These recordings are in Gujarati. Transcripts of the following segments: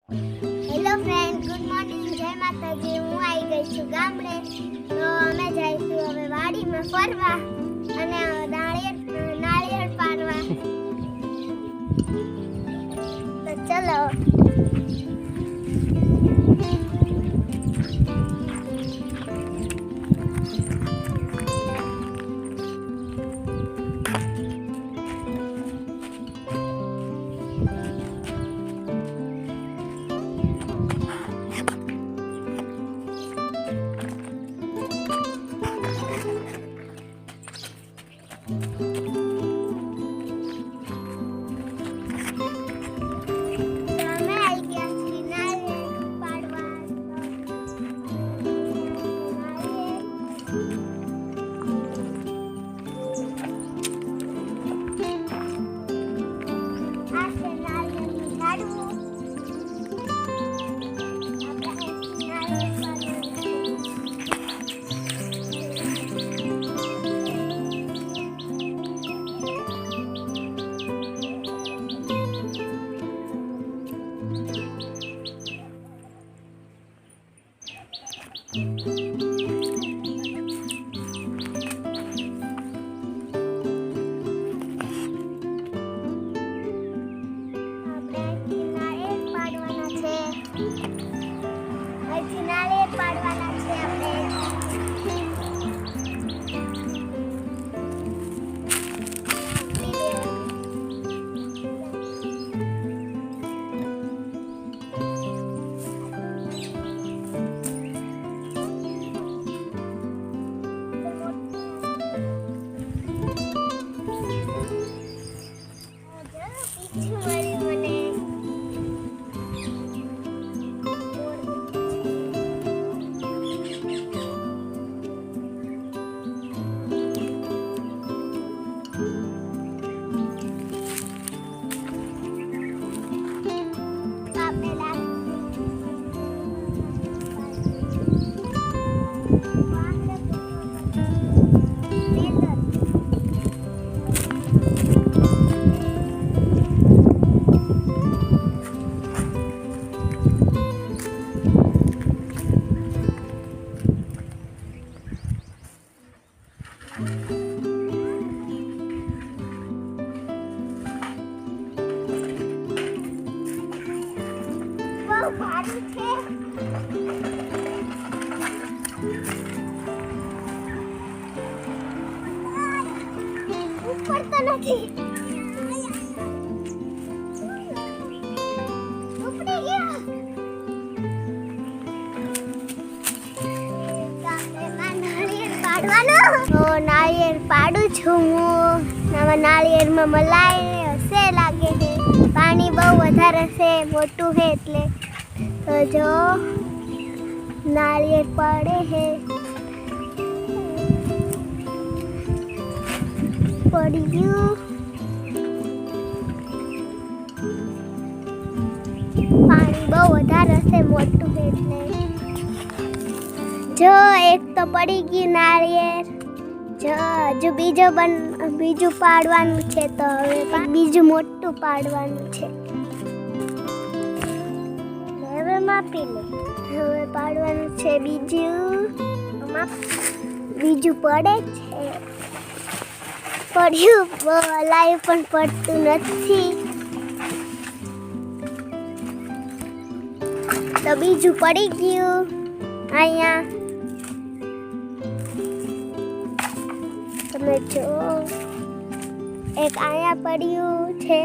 Hello friend, good morning. જય માતાજી. હું આવી ગઈ છું ગામડે. તો અમે જઈશું હવે વાડીમાં ફરવા અને નાળિયેર પાડવા. તો ચલો. નાળિયેર પાડું છું હું. નાળિયેરમાં મલાઈ હશે લાગે છે. પાણી બહુ વધારે છે, મોટું છે એટલે. તો જો નાળિયેર પડે છે. પડી ગયું. પાણી બહુ વધારે હશે, મોટું છે એટલે. જો એક તો પડી ગયું નાળિયેર. જો હજુ બીજું પાડવાનું છે. તો હવે બીજું મોટું પાડવાનું છે. હવે માપી લે. હવે પાડવાનું છે બીજું પડે છે. પડ્યું લાઈવ પણ પડતું નથી. તો બીજું પડી ગયું અહીંયા. તમે જો એક અહીંયા પડ્યું છે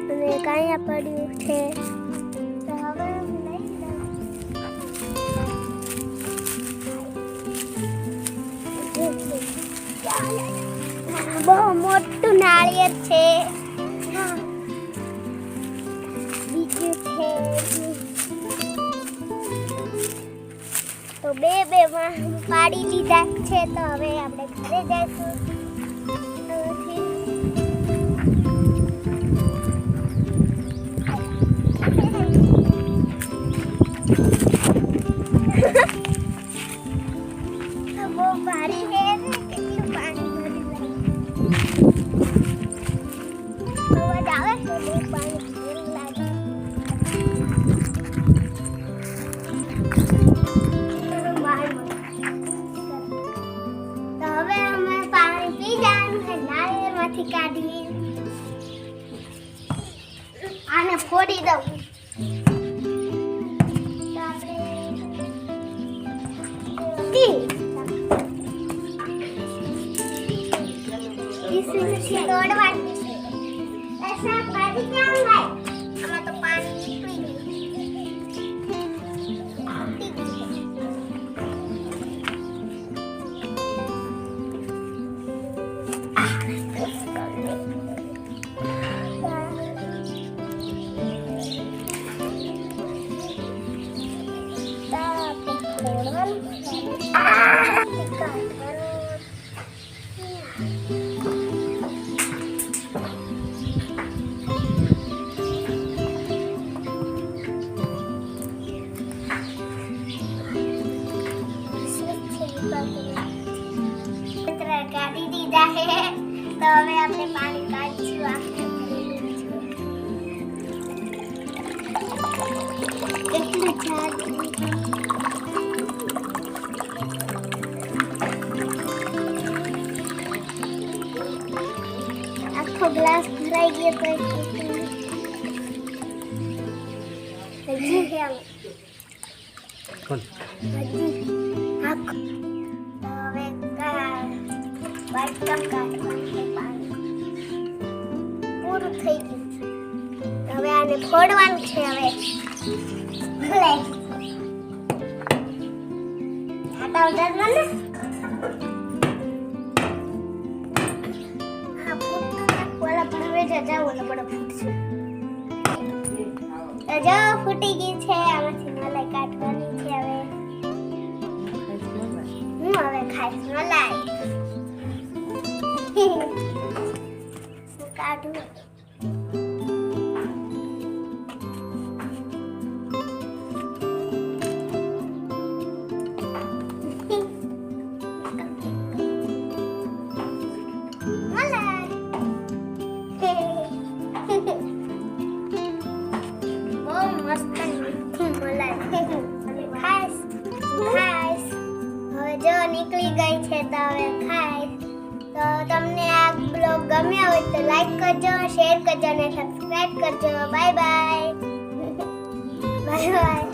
અને એક અહીંયા પડ્યું છે. તો હવે હું લઈ લઉં. બહુ મોટું નાળિયેર છે. બીજું છે તો બે પાડી લીધા છે. તો હવે આપણે ઘરે જઈશું. બહુ ભારી છે. કેટલું પાણી ભરી અવાજ આવે છે. બહુ પાણી લાગે. માંથી કાઢી આને ફોડી દઉં. તો આપણે તોડવાની છે. શાકભાજી ક્યાં લાય? આમાં તો પાણી નીકળી કાઢી દીધા હે. તો હવે આપણે પાણી કાઢીશું. કેટલું જાડું આખો ગ્લાસ ભરાઈ ગયો તો હજી છે આમ. હજી આખો. તો હવે બાટકા કાઢવાનું પાણી પૂરું થઈ ગયું છે. હવે આને ફોડવાનું છે. હવે લે આટા ઉડાડવા ને. હા ફૂટતું ઓલા ભરવે જાવ ઓલા બડો ફૂટશે. તો જો ફૂટી ગઈ છે. આમાંથી મલાઈ કાઢવાની છે. હવે હું હવે ખાઈશ મલાઈ. કાઢું. બહુ મસ્ત મીઠી મલાઈ. ખાઈશ ખાઈશ. હવે જો નીકળી ગઈ છે તો હવે ખાઈશ. તો તમને આ બ્લોગ ગમ્યો હોય તો લાઈક કરજો, શેર કરજો અને સબસ્ક્રાઇબ કરજો. Bye bye. Bye bye.